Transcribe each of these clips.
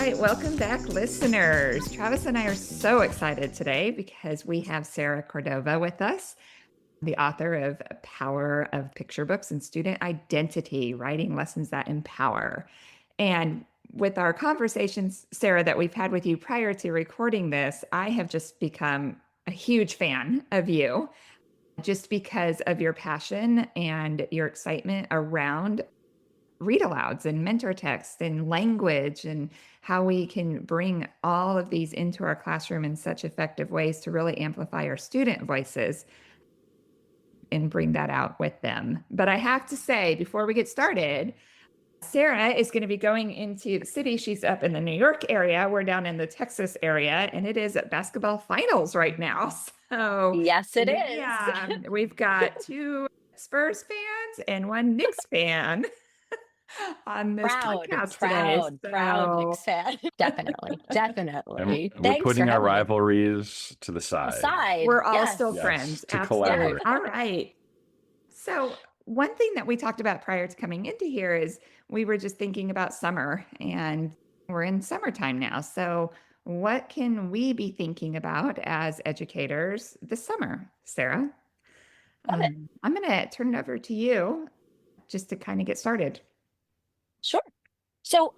right, welcome back, listeners. Travis and I are so excited today because we have Sarah Cordova with us, the author of Power of Picture Books and Student Identity, Writing Lessons That Empower. And with our conversations, Sarah, that we've had with you prior to recording this, I have just become a huge fan of you just because of your passion and your excitement around read alouds and mentor texts and language and how we can bring all of these into our classroom in such effective ways to really amplify our student voices and bring that out with them. But I have to say, before we get started, Sarah is going to be going into the city. She's up in the New York area. We're down in the Texas area, and it is basketball finals right now. So, Yes, it is. yeah, we've got two Spurs fans and one Knicks fan on this podcast today. Proud So, Knicks fan. Definitely. And we're Thanks for putting our having me. rivalries to the side. Aside. we're all Yes. still Yes, friends. to Absolutely. collaborate. All right. So, one thing that we talked about prior to coming into here is we were just thinking about summer, and we're in summertime now. So, what can we be thinking about as educators this summer, Sarah? Love it. I'm going to turn it over to you just to kind of get started. Sure. So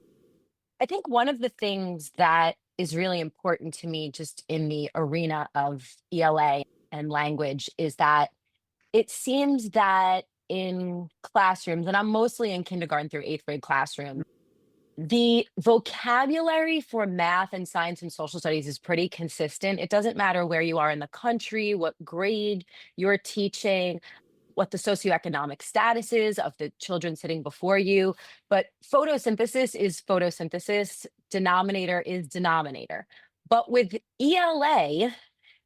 I think one of the things that is really important to me just in the arena of ELA and language is that it seems that in classrooms, and I'm mostly in kindergarten through eighth grade classrooms, the vocabulary for math and science and social studies is pretty consistent. It doesn't matter where you are in the country, what grade you're teaching, what the socioeconomic status is of the children sitting before you. But photosynthesis is photosynthesis, denominator is denominator. But with ELA,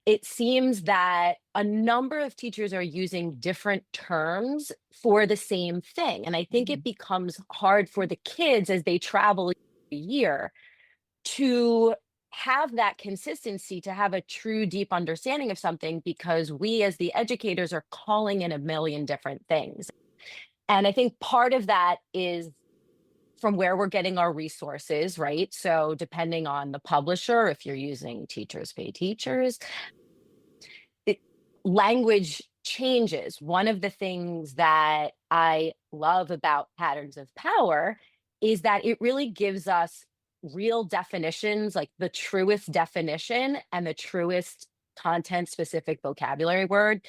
it seems that a number of teachers are using different terms for the same thing. And I think it becomes hard for the kids as they travel a year to have that consistency, to have a true deep understanding of something, because we as the educators are calling in a million different things. And I think part of that is from where we're getting our resources, right? So depending on the publisher, if you're using Teachers Pay Teachers, language changes. One of the things that I love about Patterns of Power is that it really gives us real definitions, like the truest definition and the truest content specific vocabulary word.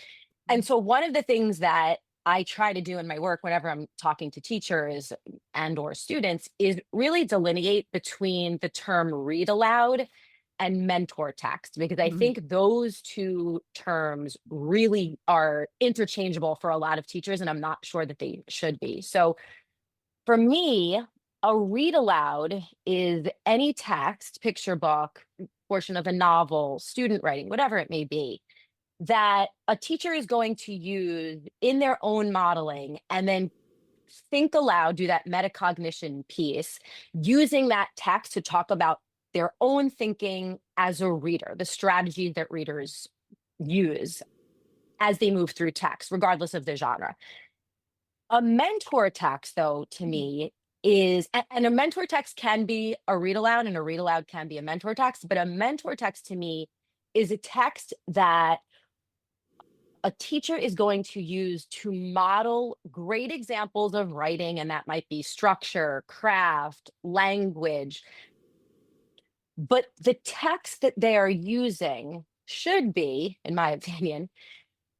And so one of the things that I try to do in my work whenever I'm talking to teachers and or students is really delineate between the term read aloud and mentor text, because I think those two terms really are interchangeable for a lot of teachers, and I'm not sure that they should be. So for me, a read aloud is any text, picture book, portion of a novel, student writing, whatever it may be, that a teacher is going to use in their own modeling and then think aloud, do that metacognition piece, using that text to talk about their own thinking as a reader, the strategies that readers use as they move through text, regardless of the genre. A mentor text, though, to me is, and a mentor text can be a read aloud and a read aloud can be a mentor text, but a mentor text to me is a text that a teacher is going to use to model great examples of writing, and that might be structure, craft, language. But the text that they are using should be, in my opinion,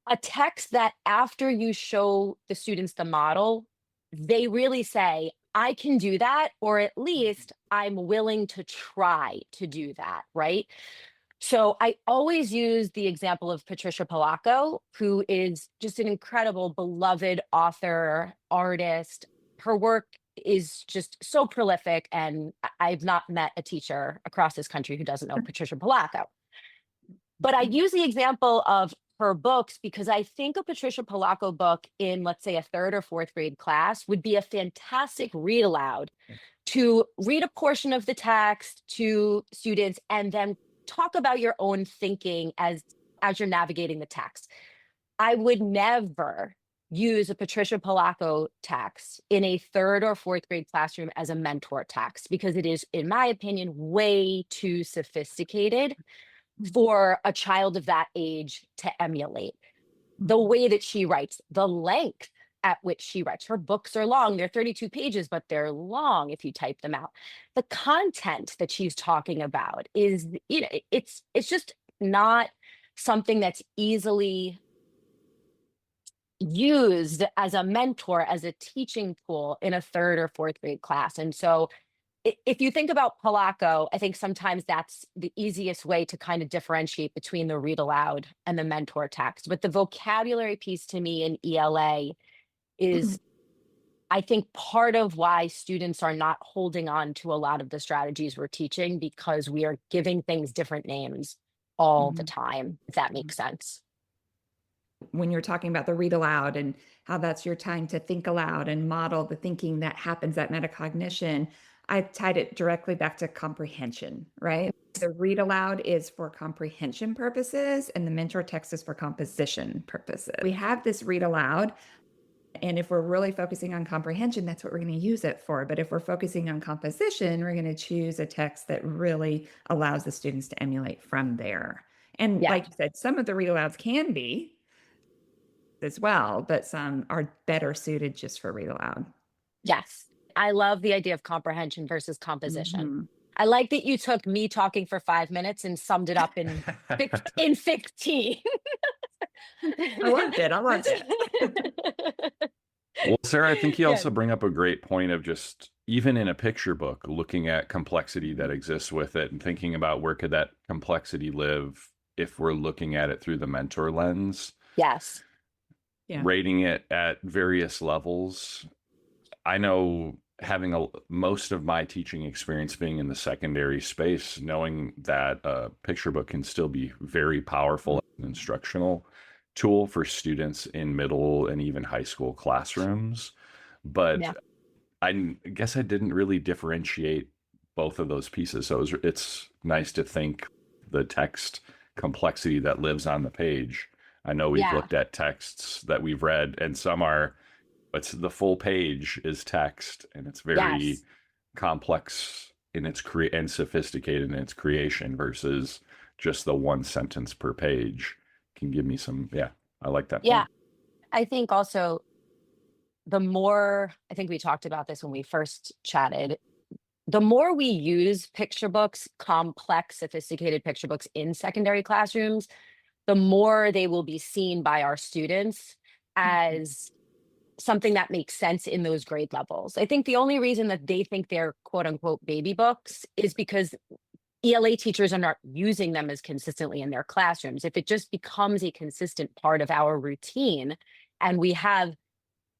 a text that after you show the students the model, they really say, I can do that, or at least I'm willing to try to do that, right? So I always use the example of Patricia Polacco, who is just an incredible, beloved author, artist. Her work is just so prolific, and I've not met a teacher across this country who doesn't know Patricia Polacco. But I use the example of her books because I think a Patricia Polacco book in, let's say, a third or fourth grade class would be a fantastic read aloud to read a portion of the text to students and then talk about your own thinking as you're navigating the text. I would never use a Patricia Polacco text in a third or fourth grade classroom as a mentor text because it is, in my opinion, way too sophisticated for a child of that age to emulate. The way that she writes, the length at which she writes. Her books are long. They're 32 pages, but they're long if you type them out. The content that she's talking about is, it's just not something that's easily used as a mentor, as a teaching tool in a third or fourth grade class. And so if you think about Polacco, I think sometimes that's the easiest way to kind of differentiate between the read aloud and the mentor text. But the vocabulary piece to me in ELA is, I think, part of why students are not holding on to a lot of the strategies we're teaching because we are giving things different names all the time, if that makes sense. When you're talking about the read aloud and how that's your time to think aloud and model the thinking that happens at metacognition, I tied it directly back to comprehension, right? The read aloud is for comprehension purposes and the mentor text is for composition purposes. We have this read aloud, and if we're really focusing on comprehension, that's what we're going to use it for. But if we're focusing on composition, we're going to choose a text that really allows the students to emulate from there. And like you said, some of the read alouds can be as well, but some are better suited just for read aloud. Yes. I love the idea of comprehension versus composition. I like that you took me talking for 5 minutes and summed it up in 15. I loved it. Well, Sarah, I think you also bring up a great point of just, even in a picture book, looking at complexity that exists with it and thinking about where could that complexity live if we're looking at it through the mentor lens. Yes. Yeah. Rating it at various levels. I know, having most of my teaching experience being in the secondary space, knowing that a picture book can still be very powerful as an instructional tool for students in middle and even high school classrooms. But I guess I didn't really differentiate both of those pieces. So it's nice to think the text complexity that lives on the page. I know we've looked at texts that we've read, and some are, it's the full page is text, and it's very complex in its and sophisticated in its creation versus just the one sentence per page. Can give me some, I like that point. I think also the more, I think we talked about this when we first chatted, the more we use picture books, complex, sophisticated picture books in secondary classrooms, the more they will be seen by our students as something that makes sense in those grade levels. I think the only reason that they think they're quote unquote baby books is because ELA teachers are not using them as consistently in their classrooms. If it just becomes a consistent part of our routine, and we have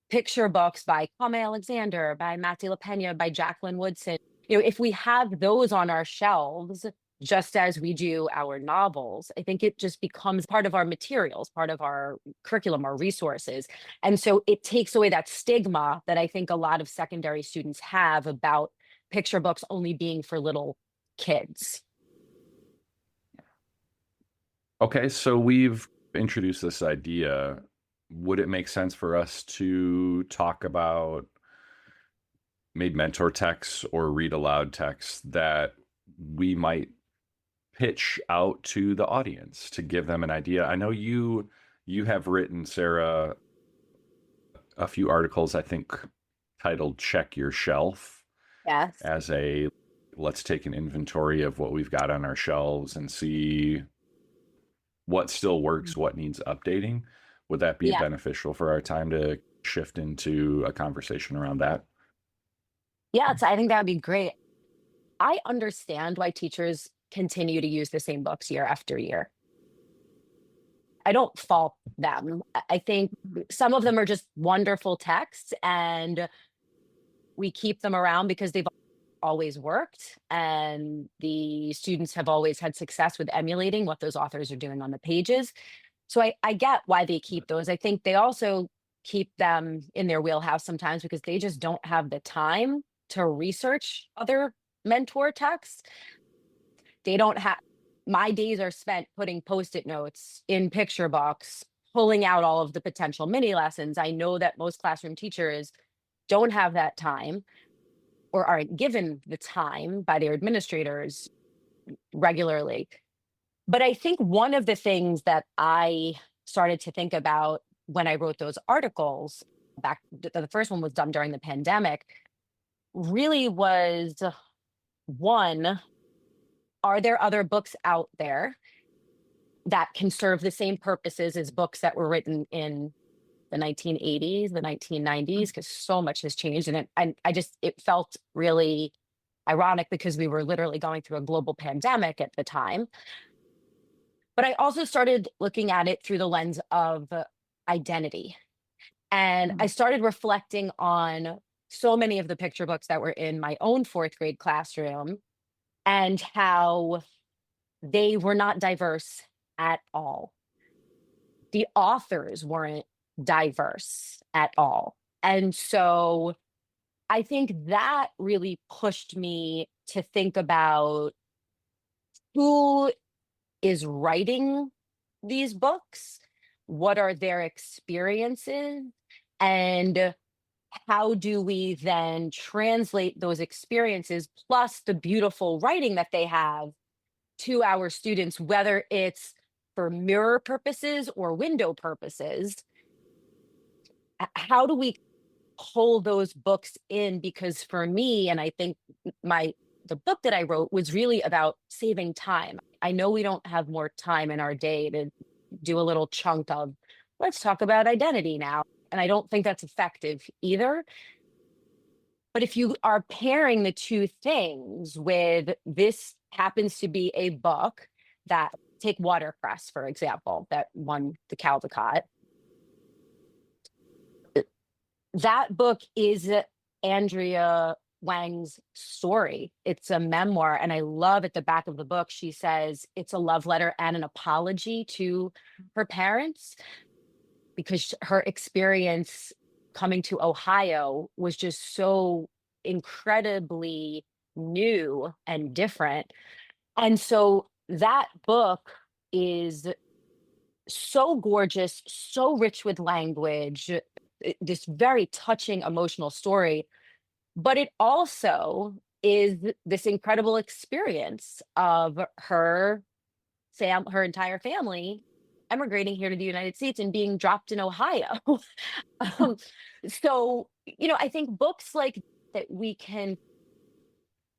picture books by Kwame Alexander, by Matty LaPena, by Jacqueline Woodson, if we have those on our shelves, just as we do our novels, I think it just becomes part of our materials, part of our curriculum, our resources. And so it takes away that stigma that I think a lot of secondary students have about picture books only being for little kids. Okay, so we've introduced this idea. Would it make sense for us to talk about maybe mentor texts or read aloud texts that we might pitch out to the audience to give them an idea? I know you have written, Sarah, a few articles, I think, titled Check Your Shelf. Yes. As a, let's take an inventory of what we've got on our shelves and see what still works, what needs updating. Would that be beneficial for our time to shift into a conversation around that? Yeah, I think that would be great. I understand why teachers continue to use the same books year after year. I don't fault them. I think some of them are just wonderful texts, and we keep them around because they've always worked, and the students have always had success with emulating what those authors are doing on the pages. So I get why they keep those. I think they also keep them in their wheelhouse sometimes because they just don't have the time to research other mentor texts. They don't have, my days are spent putting Post-it notes in picture books pulling out all of the potential mini lessons. I know that most classroom teachers don't have that time or aren't given the time by their administrators regularly. But I think one of the things that I started to think about when I wrote those articles back, the first one was done during the pandemic, really was one, are there other books out there that can serve the same purposes as books that were written in the 1980s, the 1990s? Because so much has changed. And I just, it felt really ironic because we were literally going through a global pandemic at the time. But I also started looking at it through the lens of identity. And I started reflecting on so many of the picture books that were in my own fourth grade classroom and how they were not diverse at all. The authors weren't diverse at all. And so I think that really pushed me to think about who is writing these books, what are their experiences, and how do we then translate those experiences plus the beautiful writing that they have to our students, whether it's for mirror purposes or window purposes. How do we pull those books in? Because for me, and I think the book that I wrote was really about saving time. I know we don't have more time in our day to do a little chunk of, let's talk about identity now. And I don't think that's effective either. But if you are pairing the two things with, this happens to be a book that, take Watercress, for example, that won the Caldecott. That book is Andrea Wang's story. It's a memoir. And I love at the back of the book, she says it's a love letter and an apology to her parents, because her experience coming to Ohio was just so incredibly new and different. And so that book is so gorgeous, so rich with language, this very touching emotional story. But it also is this incredible experience of her entire family emigrating here to the United States and being dropped in Ohio. um, so, I think books like that we can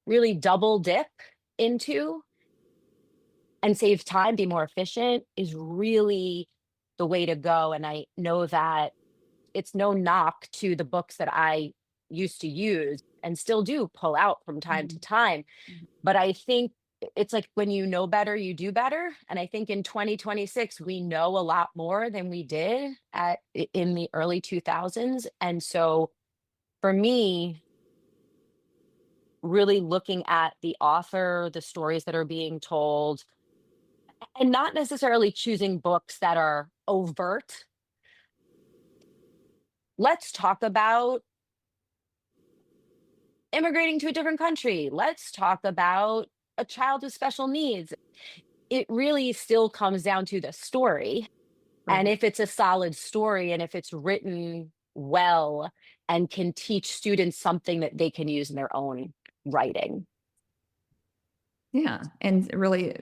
really double dip into and save time, be more efficient, is really the way to go. And I know that it's no knock to the books that I used to use and still do pull out from time to time. But I think it's like, when you know better, you do better. And I think in 2026, we know a lot more than we did in the early 2000s. And so for me, really looking at the author, the stories that are being told, and not necessarily choosing books that are overt. Let's talk about immigrating to a different country. Let's talk about a child with special needs. It really still comes down to the story. Right. And if it's a solid story and if it's written well and can teach students something that they can use in their own writing. Yeah. And really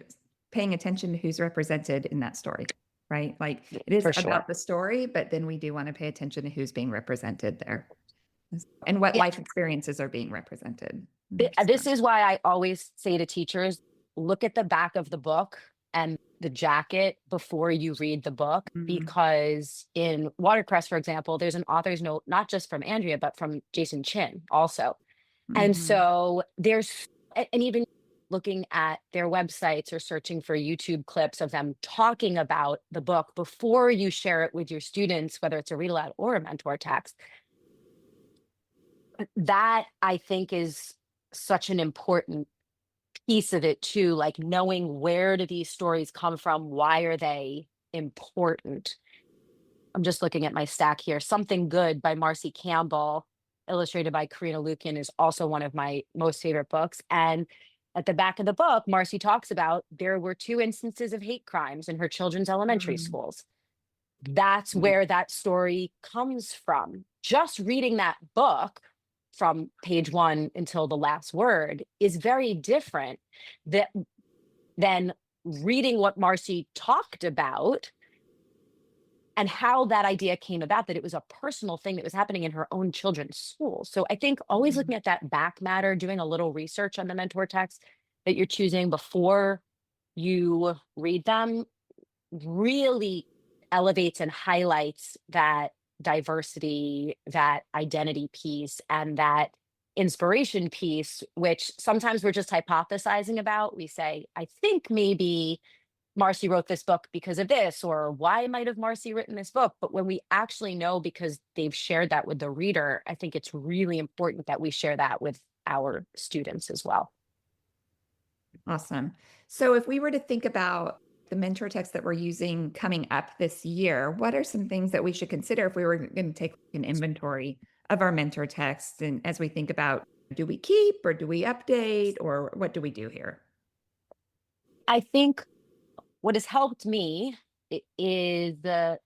paying attention to who's represented in that story, right? Like, it is For sure. about the story, but then we do want to pay attention to who's being represented there and what Yeah. life experiences are being represented. This is why I always say to teachers, look at the back of the book and the jacket before you read the book, because in Watercress, for example, there's an author's note, not just from Andrea, but from Jason Chin also. And so and even looking at their websites or searching for YouTube clips of them talking about the book before you share it with your students, whether it's a read aloud or a mentor text, that I think is such an important piece of it too, like knowing, where do these stories come from? Why are they important? I'm just looking at my stack here. Something Good by Marcy Campbell, illustrated by Karina Lukin, is also one of my most favorite books. And at the back of the book, Marcy talks about there were 2 instances of hate crimes in her children's elementary schools. That's Mhm. where that story comes from. Just reading that book from page one until the last word is very different that, than reading what Marcy talked about and how that idea came about, that it was a personal thing that was happening in her own children's school. So I think always Mhm. looking at that back matter, doing a little research on the mentor text that you're choosing before you read them really elevates and highlights that diversity, that identity piece, and that inspiration piece, which sometimes we're just hypothesizing about. We say, I think maybe Marcy wrote this book because of this, or why might have Marcy written this book? But when we actually know because they've shared that with the reader, I think it's really important that we share that with our students as well. Awesome. So if we were to think about the mentor text that we're using coming up this year, what are some things that we should consider if we were going to take an inventory of our mentor text? And as we think about, do we keep or do we update or what do we do here? I think what has helped me is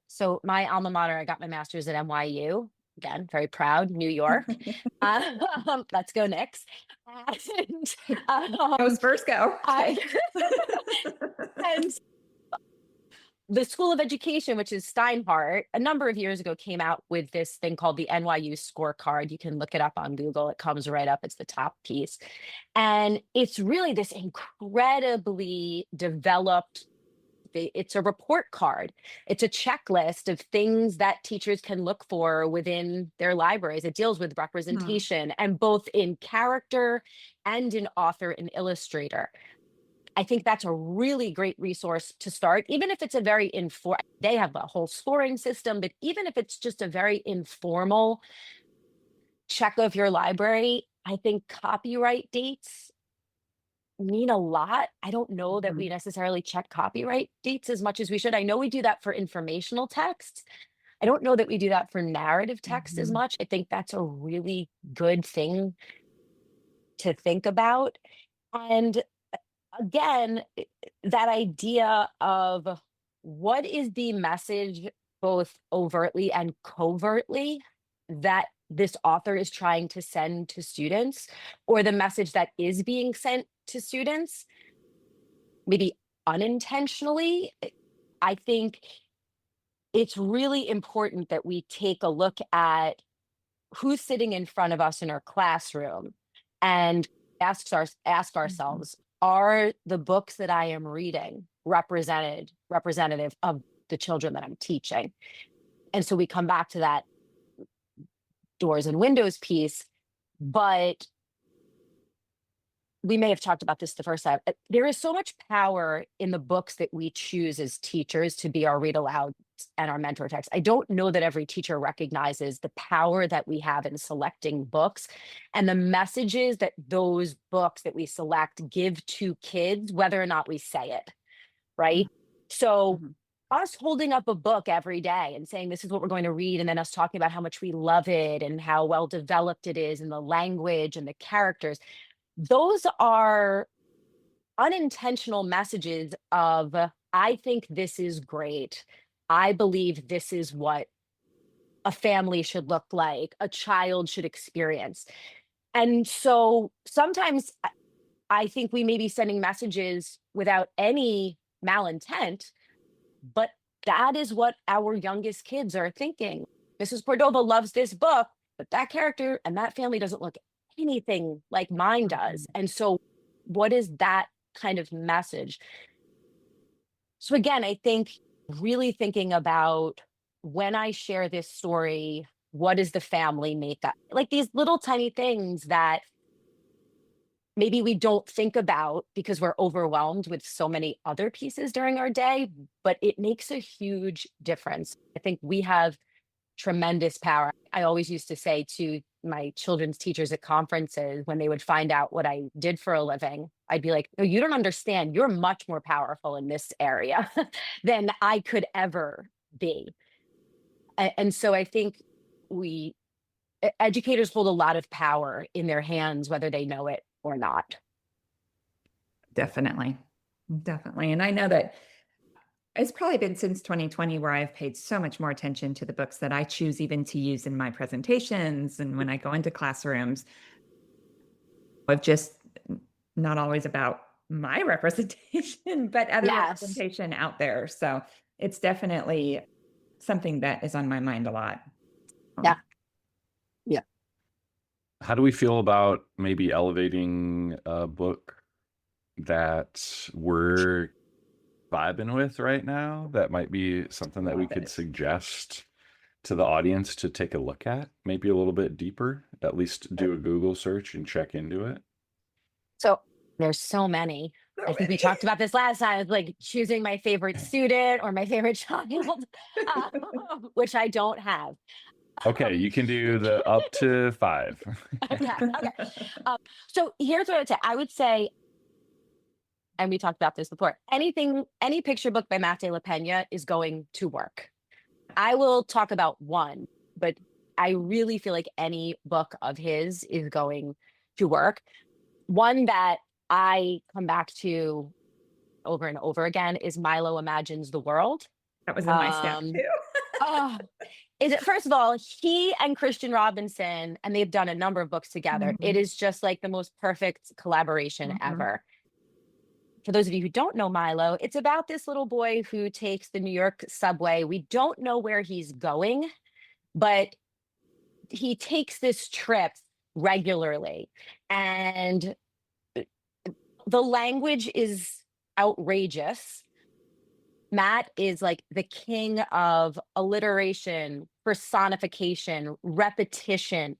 so my alma mater, I got my master's at NYU. Again, very proud, New York. Let's go Knicks. And Goes first, go. I Okay. and the School of Education, which is Steinhardt, a number of years ago came out with this thing called the NYU scorecard. You can look it up on Google. It comes right up. It's the top piece. And it's really this incredibly developed, it's a report card. It's a checklist of things that teachers can look for within their libraries. It deals with Hmm. representation and both in character and in author and illustrator. I think that's a really great resource to start, even if it's a very they have a whole scoring system, but even if it's just a very informal check of your library, I think copyright dates mean a lot. I don't know that we Mhm. necessarily check copyright dates as much as we should. I know we do that for informational texts. I don't know that we do that for narrative text as Mhm. much. I think that's a really good thing to think about. And again, that idea of what is the message, both overtly and covertly, that this author is trying to send to students, or the message that is being sent to students, maybe unintentionally. I think it's really important that we take a look at who's sitting in front of us in our classroom and ask Mhm. ourselves, are the books that I am reading representative of the children that I'm teaching? And so we come back to that doors and windows piece, but we may have talked about this the first time. There is so much power in the books that we choose as teachers to be our read aloud and our mentor text. I don't know that every teacher recognizes the power that we have in selecting books and the messages that those books that we select give to kids, whether or not we say it, right? So, Mhm. us holding up a book every day and saying, this is what we're going to read, and then us talking about how much we love it and how well developed it is, and the language and the characters, those are unintentional messages of, I think this is great. I believe this is what a family should look like, a child should experience. And so sometimes I think we may be sending messages without any malintent, but that is what our youngest kids are thinking. Mrs. Cordova loves this book, but that character and that family doesn't look anything like mine does. Mhm. And so, what is that kind of message? So, again, I think really thinking about when I share this story, what does the family make up? Like these little tiny things that maybe we don't think about because we're overwhelmed with so many other pieces during our day, but it makes a huge difference. I think we have tremendous power. I always used to say to my children's teachers at conferences when they would find out what I did for a living, I'd be like, no, you don't understand. You're much more powerful in this area than I could ever be. And so I think we, educators hold a lot of power in their hands, whether they know it or not. Definitely. Definitely. And I know that It's probably been since 2020 where I've paid so much more attention to the books that I choose even to use in my presentations and when I go into classrooms of just not always about my representation, but other Yes. representation out there. So it's definitely something that is on my mind a lot. Yeah. Yeah. How do we feel about maybe elevating a book that we're vibing with right now? That might be something that we Love could it. suggest to the audience to take a look at, maybe a little bit deeper, at least do a Google search and check into it. So there's so many. So I think we many. talked about this last time. It's like choosing my favorite student or my favorite child, which I don't have. Okay, Um, you can do the up to 5. okay, okay. So here's what I would say, and we talked about this before. Any picture book by Matt de la Pena is going to work. I will talk about one, but I really feel like any book of his is going to work. One that I come back to over and over again is Milo Imagines the World. That was in my staff Um, too. oh, is it first of all, he and Christian Robinson, and they've done a number of books together. It Mhm, is just like the most perfect collaboration mhm. ever. For those of you who don't know Milo, it's about this little boy who takes the New York subway. We don't know where he's going, but he takes this trip regularly. And the language is outrageous. Matt is like the king of alliteration, personification, repetition,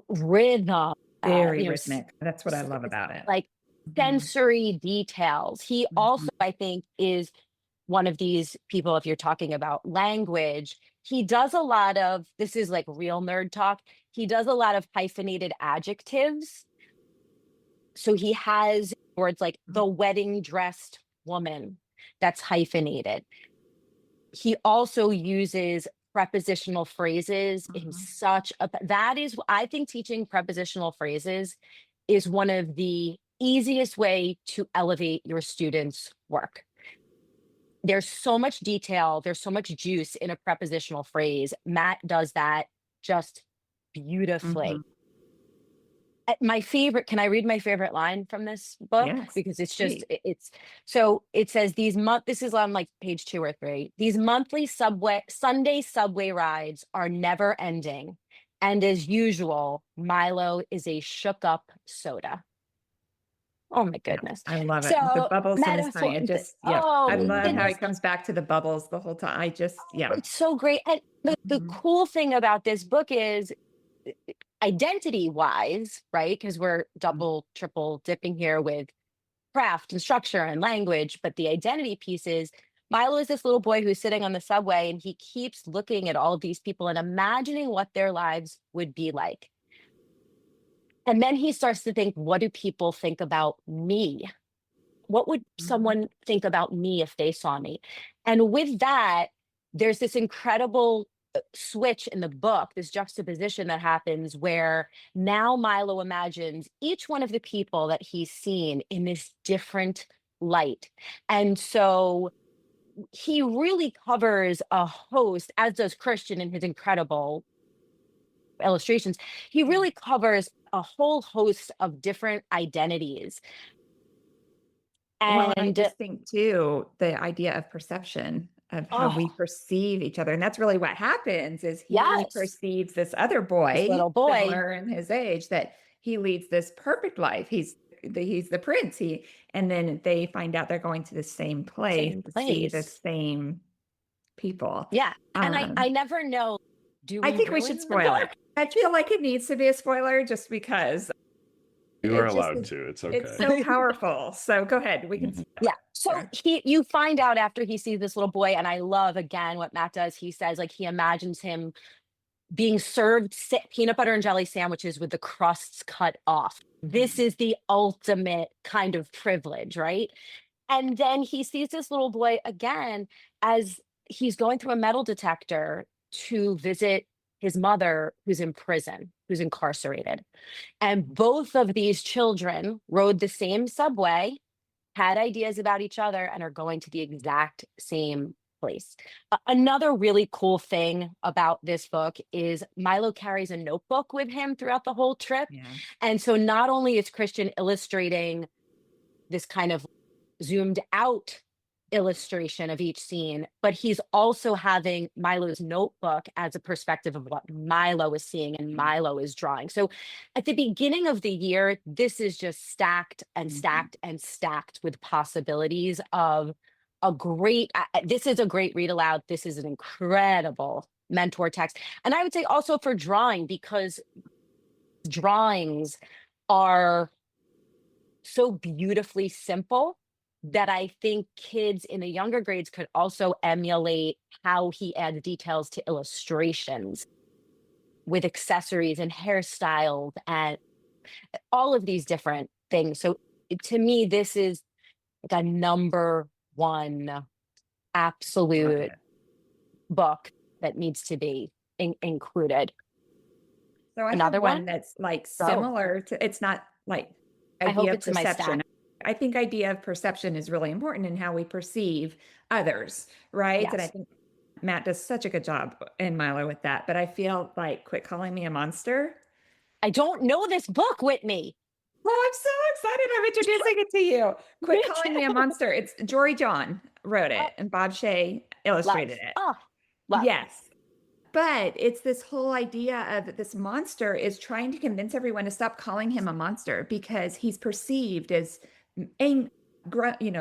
rhythm, Very you know, rhythmic. That's what I love about it. like Mhm, sensory details. He also, mhm. I think, is one of these people, if you're talking about language, he does a lot of, this is like real nerd talk. He does a lot of hyphenated adjectives. So he has words like the wedding dressed woman, that's hyphenated. He also uses prepositional phrases in Mhm. such a, that is, I think teaching prepositional phrases is one of the easiest way to elevate your students' work. There's so much detail, there's so much juice in a prepositional phrase. Matt does that just beautifully. Mhm. My favorite, can I read my favorite line from this book? Yes, Because it's just, please. it's, so it says this is on like page 2 or 3. These monthly Sunday subway rides are never ending. And as usual, Milo is a shook up soda. Oh my Yeah, goodness. I love it. The So bubbles in his tongue, metaphor, it just yep. oh I my love how he goodness. comes back to the bubbles the whole time. I just yeah. It's so great. And the Mhm, cool thing about this book is identity wise, right? Because we're mhm. double, triple dipping here with craft and structure and language. But the identity piece is Milo is this little boy who's sitting on the subway and he keeps looking at all of these people and imagining what their lives would be like. And then he starts to think, what do people think about me? What would Mhm. someone think about me if they saw me? And with that, there's this incredible switch in the book, this juxtaposition that happens where now Milo imagines each one of the people that he's seen in this different light. And so he really covers a host, as does Christian in his incredible illustrations. He Yeah. really covers a whole host of different identities. Well, and I And just think too, the idea of perception of how we oh, perceive each other, and that's really what happens is he yes, perceives this other this boy, little boy. similar in his age, that he leads this perfect life. He's the prince. And then they find out they're going to the same place Same to see the place. same people. Yeah, and I Um, never know, do I we think we should ruin the spoil book? it. I feel like it needs to be a spoiler just because You are it just allowed is to. It's it's okay. so powerful. So go ahead. We can Mhm. spoil Yeah, it. so Sure. you find out after he sees this little boy, and I love, again, what Matt does. He says, like, he imagines him being served peanut butter and jelly sandwiches with the crusts cut off. This Mhm. is the ultimate kind of privilege, right? And then he sees this little boy again as he's going through a metal detector to visit his mother, who's in prison, who's incarcerated. And both of these children rode the same subway had ideas about each other and are going to the exact same place. Another really cool thing about this book is Milo carries a notebook with him throughout the whole trip. Yeah. And so not only is Christian illustrating this kind of zoomed out illustration of each scene, but he's also having Milo's notebook as a perspective of what Milo is seeing and Milo is drawing. So at the beginning of the year, this is just stacked and Mhm. stacked and stacked with possibilities of this is a great read aloud. This is an incredible mentor text. And I would say also for drawing, because drawings are so beautifully simple that I think kids in the younger grades could also emulate how he adds details to illustrations with accessories and hairstyles and all of these different things. So to me, this is like a number one Love absolute it. book that needs to be included. So I have Another one? one that's like Go. similar to, it's not like I hope idea of it's in my stack. perception. I think idea of perception is really important in how we perceive others, right? And I Yes. think Matt does such a good job in Milo with that. But I feel like quit calling me a monster. I don't know this book, Whitney. Oh, I'm so excited. I'm introducing it to you. Quit Me calling me a too. monster. It's Jory John wrote Oh, it and Bob Shea love. illustrated it. Oh, love. Yes. But it's this whole idea of this monster is trying to convince everyone to stop calling him a monster because he's perceived as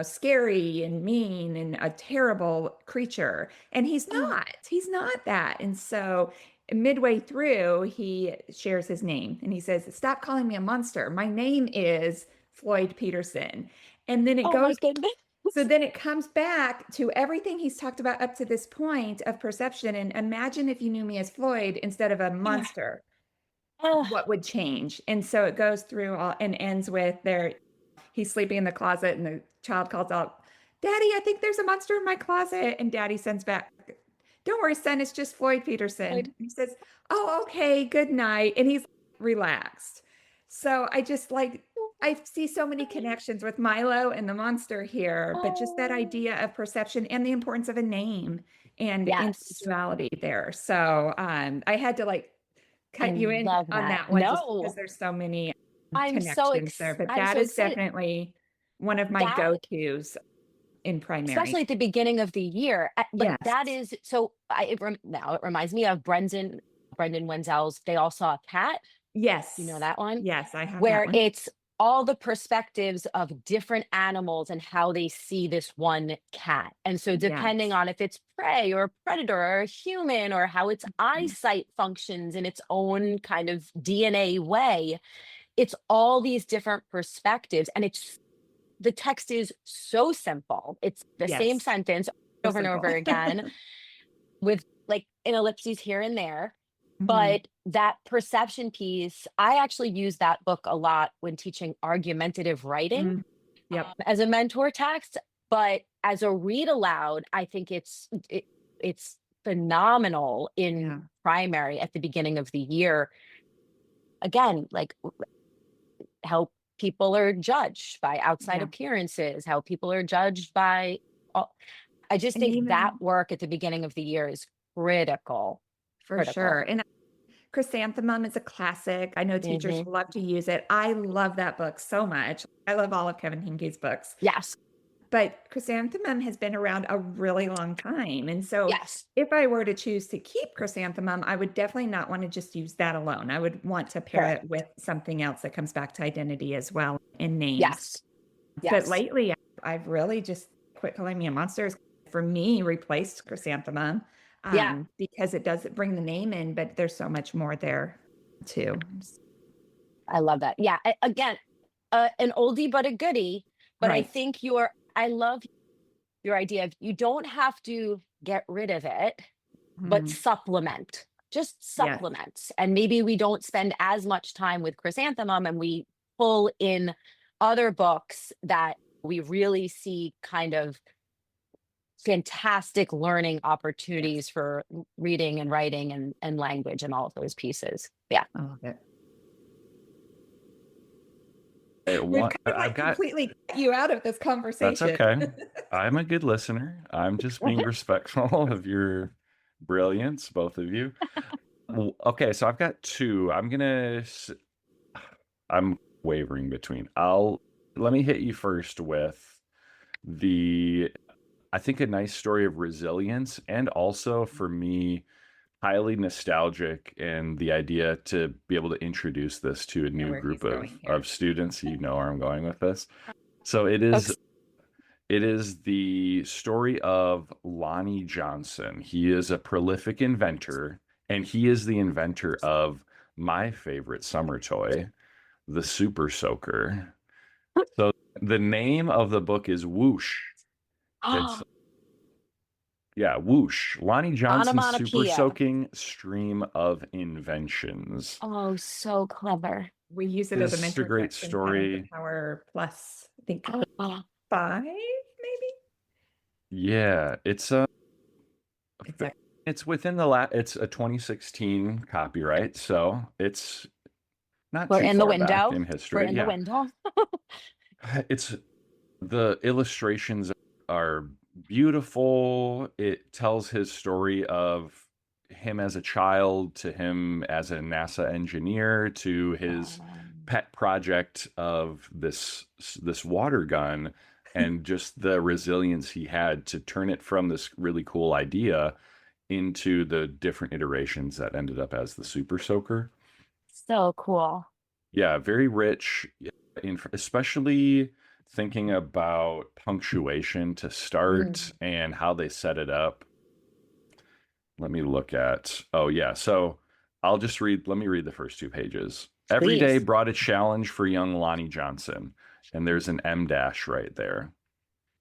scary and mean and a terrible creature. And he's Oh, not. He's not that. And so midway through, he shares his name and he says, "Stop calling me a monster. My name is Floyd Peterson." And then it oh my goes goodness. so then it comes back to everything he's talked about up to this point of perception. And imagine if you knew me as Floyd instead of a monster, Oh, what would change? And so it goes through all and ends with he's sleeping in the closet and the child calls out, "Daddy, I think there's a monster in my closet." And Daddy sends back, "Don't worry, son, it's just Floyd Peterson." Floyd. And he says, "Oh, okay, good night." And he's relaxed. So I just like, I see so many connections with Milo and the monster here, but just that Oh, idea of perception and the importance of a name and yes. individuality there. So I had to like I cut you in love on that. that one just because No, there's so many connections there. But I'm that so is excited. definitely one of my That, go-tos in primary. especially at the beginning of the year. But Yes. that is so now it reminds me of Brendan Wenzel's They All Saw a Cat. You know Yes. that one? Yes, I have that Where one. it's all the perspectives of different animals and how they see this one cat. And so depending Yes. on if it's prey or predator or human or how its Mhm. eyesight functions in its own kind of DNA way, it's all these different perspectives. And the text is so simple. It's the same Yes. sentence So over and simple. over again with like an ellipses here and there. Mhm. But that perception piece, I actually use that book a lot when teaching argumentative writing Mm. Yep. as a mentor text. But as a read aloud, I think it's phenomenal in Yeah. primary at the beginning of the year. Again, like how people are judged by outside Yeah. appearances, how people are judged by all, I just And think that even work at the beginning of the year is critical. for sure. Critical. And Chrysanthemum is a classic. I know teachers Hmm. love to use it. I love that book so much. I love all of Kevin Hinke's books. Yes. But Chrysanthemum has been around a really long time. And so Yes. if I were to choose to keep Chrysanthemum, I would definitely not want to just use that alone. I would want to pair Sure. it with something else that comes back to identity as well in names. Yes. But Yes. lately, I've really just quit calling me a monster has, for me, replaced Chrysanthemum Yeah. because it does bring the name in, but there's so much more there too. I love that. Yeah. Again, an oldie but a goodie. But I Right. think I love your idea of you don't have to get rid of it, but Mhm. supplement. Just Yes. supplement. And maybe we don't spend as much time with Chrysanthemum and we pull in other books that we really see kind of fantastic learning opportunities Yes. for reading and writing and Yeah. language and all of those pieces. Yeah. I love it. We've want, kind of I've like got, completely cut you out of this that's conversation. okay. I'm a good listener. I'm just being respectful of your brilliance, both of you. Okay, so I've got two. I'm wavering between. Let me hit you first with I think a nice story of resilience, and also for me, highly nostalgic, and the idea to be able to introduce this to a Know new where he's group going of here. students. You know where I'm going with this. So Okay. it is the story of Lonnie Johnson. He is a prolific inventor, and he is the inventor of my favorite summer toy, the Super Soaker. So the name of the book is Whoosh. It's Yeah, Whoosh. Lonnie Johnson's Super Onomatopoeia. Soaking Stream of Inventions. Oh, so clever. We use it as a This is a mentor great text in Patterns of story. Power Plus, I think Oh, 5, maybe? Yeah, It's a it's within it's a 2016 copyright, so it's not we're too in the far back window. in We're history. in the Yeah. window. It's The illustrations are beautiful. It tells his story of him as a child, to him as a NASA engineer, to his pet project of this water gun, and just the resilience he had to turn it from this really cool idea into the different iterations that ended up as the Super Soaker. So cool. Yeah, very rich, especially thinking about punctuation to start and how they set it up. Let me look at, oh yeah, so let me read the first 2 pages. Every day Please. brought a challenge for young Lonnie Johnson, and there's an M dash right there.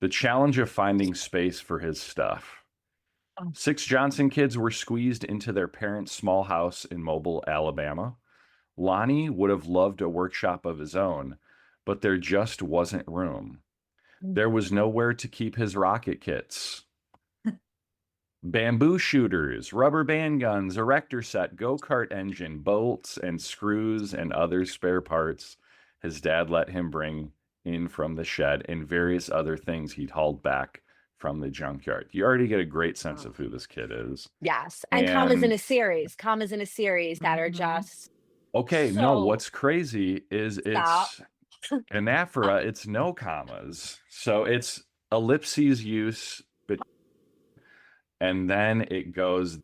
The challenge of finding space for his stuff. 6 Johnson kids were squeezed into their parents' small house in Mobile, Alabama. Lonnie would have loved a workshop of his own, but there just wasn't room. There was nowhere to keep his rocket kits. Bamboo shooters, rubber band guns, erector set, go-kart engine, bolts and screws, and other spare parts his dad let him bring in from the shed, and various other things he'd hauled back from the junkyard. You already get a great sense of who this kid is. Yes. And And commas in a series that are Mhm. just okay, no, so what's crazy is stop. it's anaphora, it's no commas. So it's ellipses use, and then it goes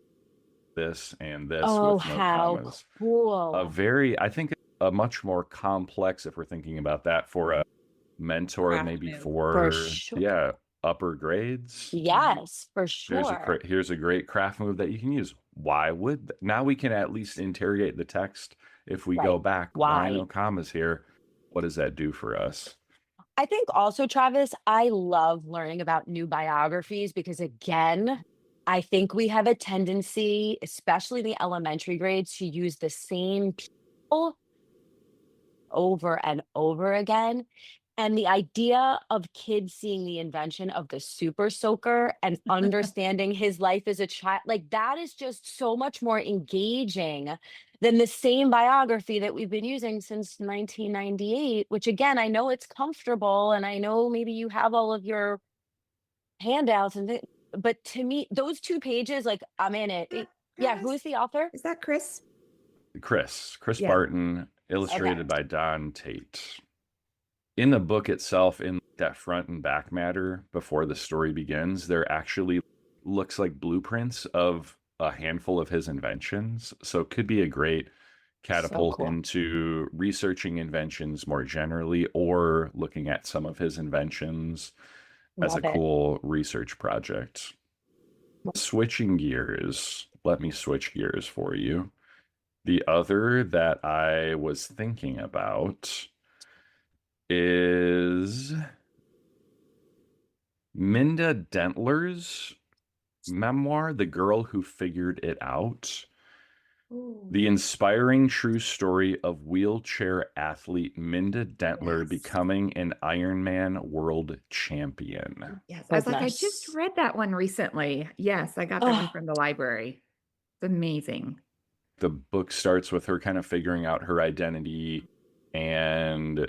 this and this Oh, with no how commas. cool. I think a much more complex, if we're thinking about that, for a mentor, craft maybe move. For for, sure. yeah, upper grades. Yes, for sure. Here's a great craft move that you can use. Why would now we can at least interrogate the text if we go Right. back. Why Why? no commas here? What does that do for us? I think also, Travis, I love learning about new biographies because, again, I think we have a tendency, especially the elementary grades, to use the same people over and over again. And the idea of kids seeing the invention of the super soaker and understanding his life as a child, like that is just so much more engaging than the same biography that we've been using since 1998, which again, I know it's comfortable and I know maybe you have all of your handouts and but to me, those 2 pages, like I'm in it. Yeah, who Guys, is the author? is that Chris? Chris Yeah. Barton, Okay. illustrated by Don Tate. In the book itself, in that front and back matter before the story begins, there actually looks like blueprints of a handful of his inventions. So it could be a great So catapult cool. into researching inventions more generally, or looking at some of his inventions as a Love it. cool research project. Switching gears, let me switch gears for you. The other that I was thinking about is Minda Dentler's memoir, The Girl Who Figured It Out. The inspiring true story of wheelchair athlete Minda Dentler Yes. becoming an Ironman world champion. Yes. I was like, I just Goodness. read that one recently. Yes, I got that one Oh, from the library. It's amazing. The book starts with her kind of figuring out her identity and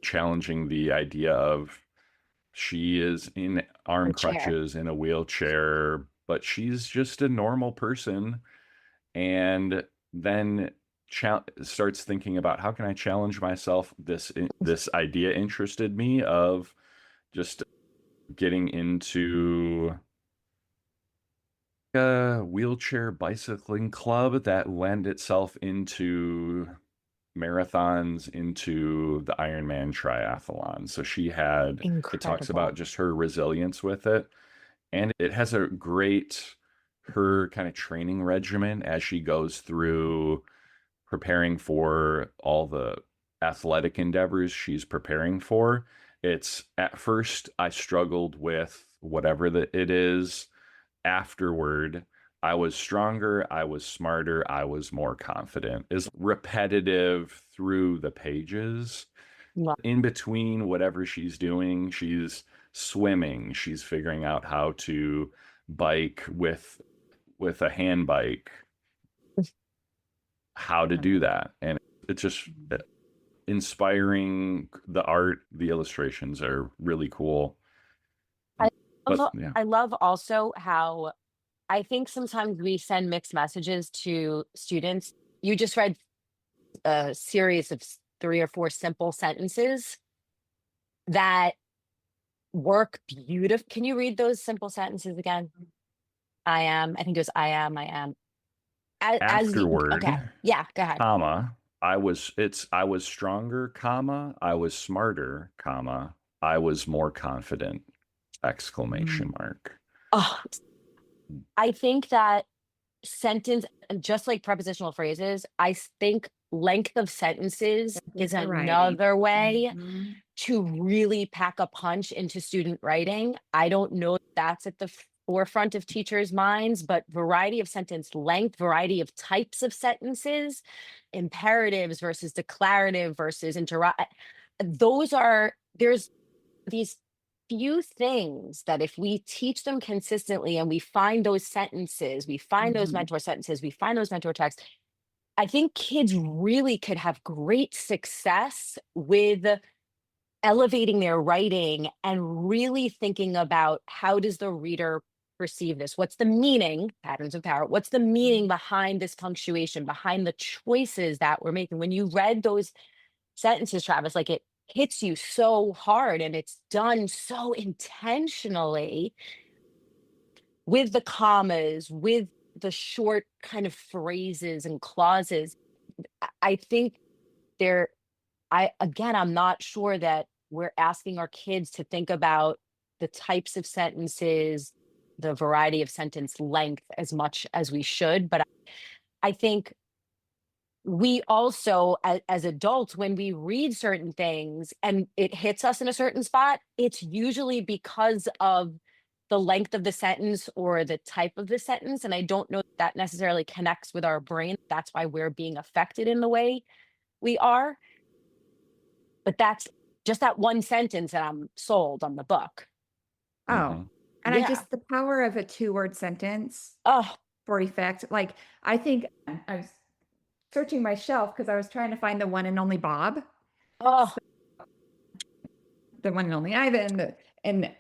challenging the idea of she is in arm A chair. crutches in a wheelchair, but she's just a normal person. And then starts thinking about how can I challenge myself. This idea interested me of just getting into a wheelchair bicycling club that lend itself into marathons, into the Ironman triathlon. So it talks about Incredible. just her resilience with it. And it has a great, her kind of training regimen as she goes through preparing for all the athletic endeavors she's preparing for. It's at first I struggled with whatever it is. Afterward, I was stronger, I was smarter, I was more confident. Is repetitive through the pages. Love. In between whatever she's doing, she's swimming, she's figuring out how to bike with a hand bike, how to do that. And it's just inspiring. The art, the illustrations are really cool. I But love, yeah. I love also how I think sometimes we send mixed messages to students. You just read a series of 3 or 4 simple sentences that work beautiful. Can you read those simple sentences again? I think it was I am. Afterward, Okay. Yeah, go ahead. comma, I was stronger, comma, I was smarter, comma, I was more confident, exclamation mark. Oh, I think that sentence, just like prepositional phrases, think length of sentences is Variety. another way Mhm. to really pack a punch into student writing. I don't know if that's at the forefront of teachers' minds, but variety of sentence length, variety of types of sentences, imperatives versus declarative versus there's these few things that if we teach them consistently and we find those sentences, we find those Mhm. mentor sentences, we find those mentor texts, I think kids really could have great success with elevating their writing and really thinking about how does the reader perceive this? What's the meaning, patterns of power? What's the meaning behind this punctuation, behind the choices that we're making? When you read those sentences, Travis, like it hits you so hard and it's done so intentionally with the commas, with the short kind of phrases and clauses. I think there, I'm not sure that we're asking our kids to think about the types of sentences, the variety of sentence length as much as we should. But I think we also, as adults, when we read certain things and it hits us in a certain spot, it's usually because of the length of the sentence or the type of the sentence. And I don't know if that necessarily connects with our brain. That's why we're being affected in the way we are. But that's just that one sentence and I'm sold on the book. Oh, Hmm. and I Yeah. just the power of a two-word sentence Oh, for effect, like, I think I was searching my shelf because I was trying to find the one and only Bob, oh, the one and only Ivan, and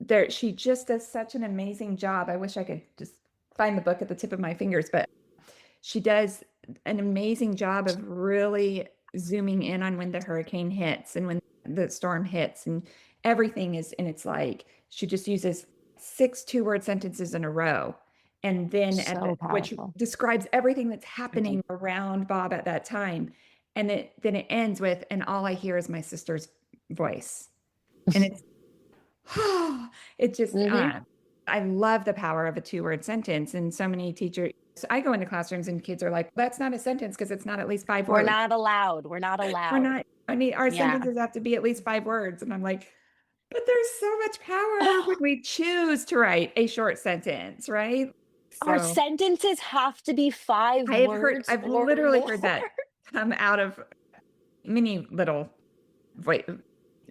there she just does such an amazing job. I wish I could just find the book at the tip of my fingers, but she does an amazing job of really zooming in on when the hurricane hits and when the storm hits and everything is, and it's like she just uses 6 two-word sentences in a row. And then so which powerful. describes everything that's Mhm. happening around Bob at that time. And then it ends with, and all I hear is my sister's voice. And it's it just, Mhm. I love the power of a two-word sentence. And so many teachers, so I go into classrooms and kids are like, that's not a sentence because it's not at least 5 We're words. not allowed. We're not We're allowed. not, I mean, our Yeah. sentences have to be at least 5 words. And I'm like, but there's so much power when Oh, we choose to write a short sentence, right? our So sentences have to be 5 words I've or literally more. heard that come out of many little voi-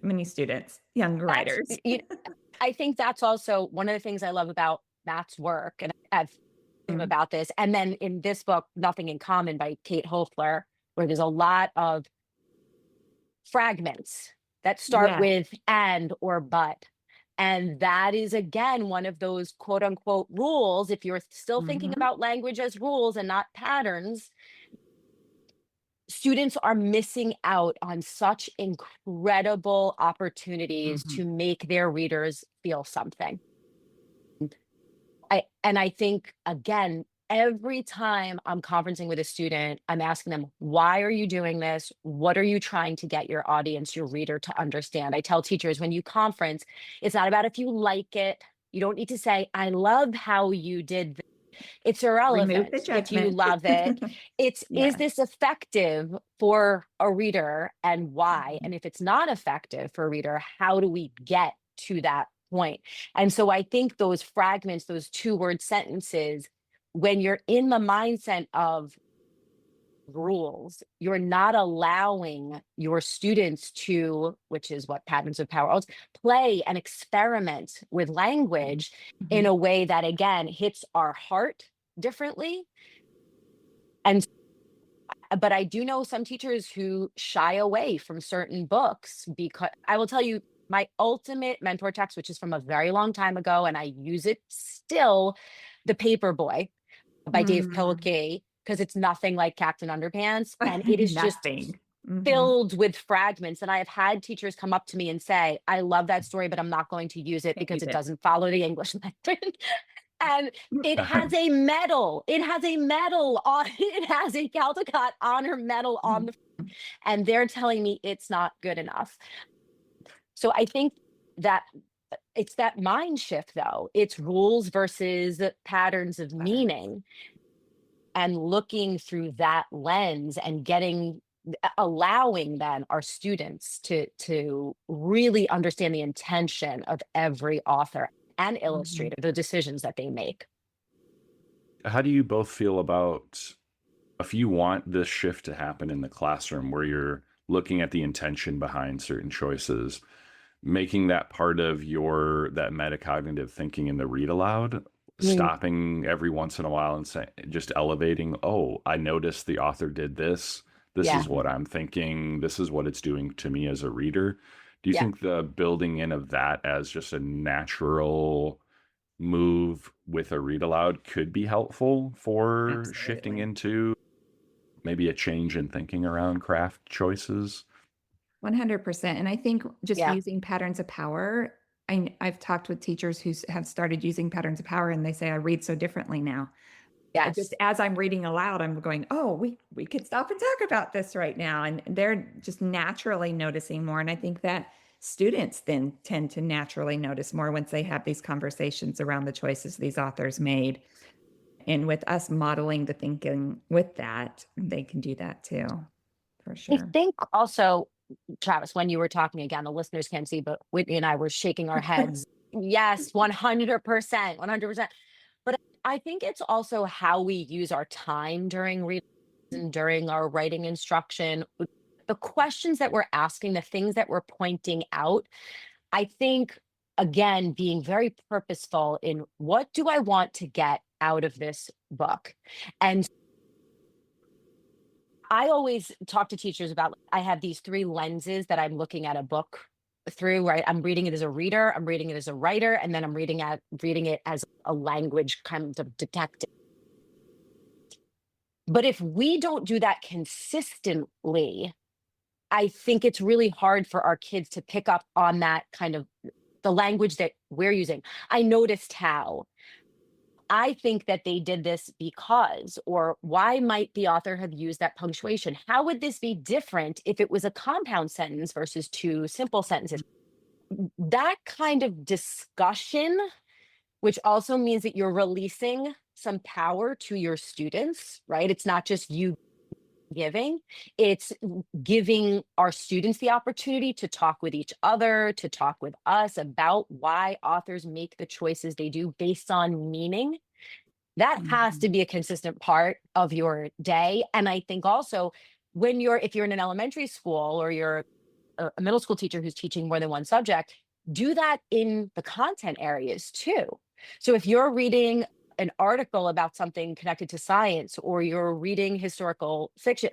many students, young That's writers. I think that's also one of the things I love about Matt's work, and I've him Mm. about this. And then in this book, Nothing in Common by Kate Hofler, where there's a lot of fragments that start Yeah. with and or but. And that is, again, one of those quote unquote rules. If you're still thinking Mhm. about language as rules and not patterns, students are missing out on such incredible opportunities Mhm. to make their readers feel something. I think, again, every time I'm conferencing with a student, I'm asking them, why are you doing this? What are you trying to get your audience, your reader, to understand? I tell teachers, when you conference, it's not about if you like it. You don't need to say, I love how you did this. It's Remove the irrelevant if you judgment. love it. It's, is Yes. this effective for a reader and why? Mhm. And if it's not effective for a reader, how do we get to that point? And so I think those fragments, those 2-word sentences, when you're in the mindset of rules, you're not allowing your students to, which is what patterns of power, play and experiment with language in Mhm. a way that, again, hits our heart differently. And but I do know some teachers who shy away from certain books, because I will tell you my ultimate mentor text, which is from a very long time ago, and I use it still, The Paperboy by Dave Mm. Pilkey, because it's nothing like Captain Underpants. And it is just Nothing. Mhm. filled with fragments. And I have had teachers come up to me and say, I love that story, but I'm not going to use it Can't because use it it. doesn't follow the English language. And it has a medal. It has a medal on it, has a Caldecott honor medal on Mhm. the, and they're telling me it's not good enough. So I think that it's that mind shift, though. It's rules versus patterns of Patterns. meaning, and looking through that lens and getting, allowing then our students to really understand the intention of every author and Mhm. illustrator, the decisions that they make. How do you both feel about if you want this shift to happen in the classroom where you're looking at the intention behind certain choices, making that part of your that metacognitive thinking in the read aloud, Mm, stopping every once in a while and say, just elevating, oh, I noticed the author did this. This yeah, is Mhm. what I'm thinking. This is what it's doing to me as a reader. Do you yeah. think the building in of that as just a natural move with a read aloud could be helpful for shifting Absolutely. into maybe a change in thinking around craft choices? 100%. And I think just Yeah. using patterns of power, I've talked with teachers who have started using patterns of power, and they say, I read so differently now. Just Yes. as I'm reading aloud, I'm going, oh, we could stop and talk about this right now. And they're just naturally noticing more. And I think that students then tend to naturally notice more once they have these conversations around the choices these authors made. And with us modeling the thinking with that, they can do that too, for I sure. think also, Travis, when you were talking, again, the listeners can't see, but Whitney and I were shaking our heads. Yes, 100%, 100%. But I think it's also how we use our time during reading and during our writing instruction. The questions that we're asking, the things that we're pointing out, I think, again, being very purposeful in what do I want to get out of this book? And I always talk to teachers about, I have these 3 lenses that I'm looking at a book through, right? I'm reading it as a reader, I'm reading it as a writer, and then I'm reading it as a language kind of detective. But if we don't do that consistently, I think it's really hard for our kids to pick up on that kind of the language that we're using. I noticed how. I think that they did this because, or why might the author have used that punctuation? How would this be different if it was a compound sentence versus 2 simple sentences? That kind of discussion, which also means that you're releasing some power to your students, right? It's not just you giving, it's giving our students the opportunity to talk with each other, to talk with us about why authors make the choices they do based on meaning. That has to Mhm. be a consistent part of your day. And I think also, if you're in an elementary school, or you're a middle school teacher who's teaching more than one subject, do that in the content areas too. So if you're reading an article about something connected to science, or you're reading historical fiction,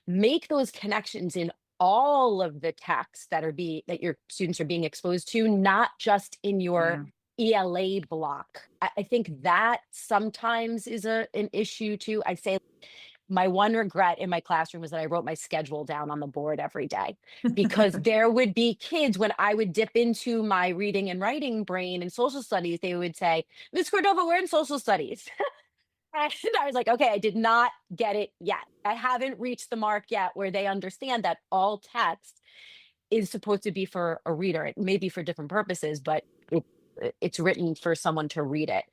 make those connections in all of the texts that your students are being exposed to, not just in your ELA block. I think that sometimes is an issue too. I say my one regret in my classroom was that I wrote my schedule down on the board every day, because there would be kids, when I would dip into my reading and writing brain in social studies, they would say, Miss Cordova, we're in social studies. And I was like, okay, I did not get it yet. I haven't reached the mark yet where they understand that all text is supposed to be for a reader. It may be for different purposes, but it's written for someone to read it.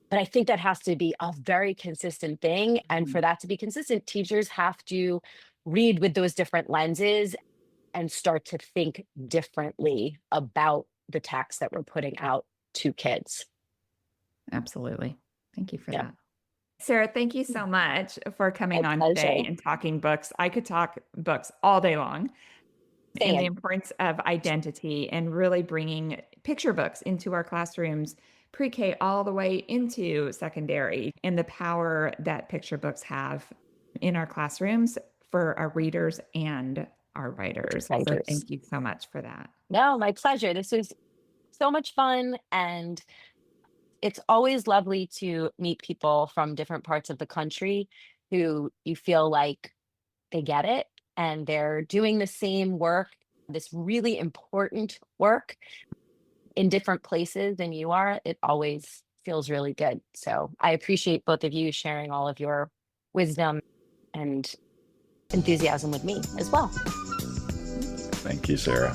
But I think that has to be a very consistent thing. And for that to be consistent, teachers have to read with those different lenses and start to think differently about the text that we're putting out to kids. Absolutely. Thank you for Yeah. that. Sarah, thank you so much for coming My on pleasure. today and talking books. I could talk books all day long. And the Same. importance of identity and really bringing picture books into our classrooms, pre-K all the way into secondary, and the power that picture books have in our classrooms for our readers and our writers. So Writers. thank you so much for that. No, my pleasure. This was so much fun, and it's always lovely to meet people from different parts of the country who you feel like they get it and they're doing the same work, this really important work, in different places than you are. It always feels really good. So I appreciate both of you sharing all of your wisdom and enthusiasm with me as well. Thank you, Sarah.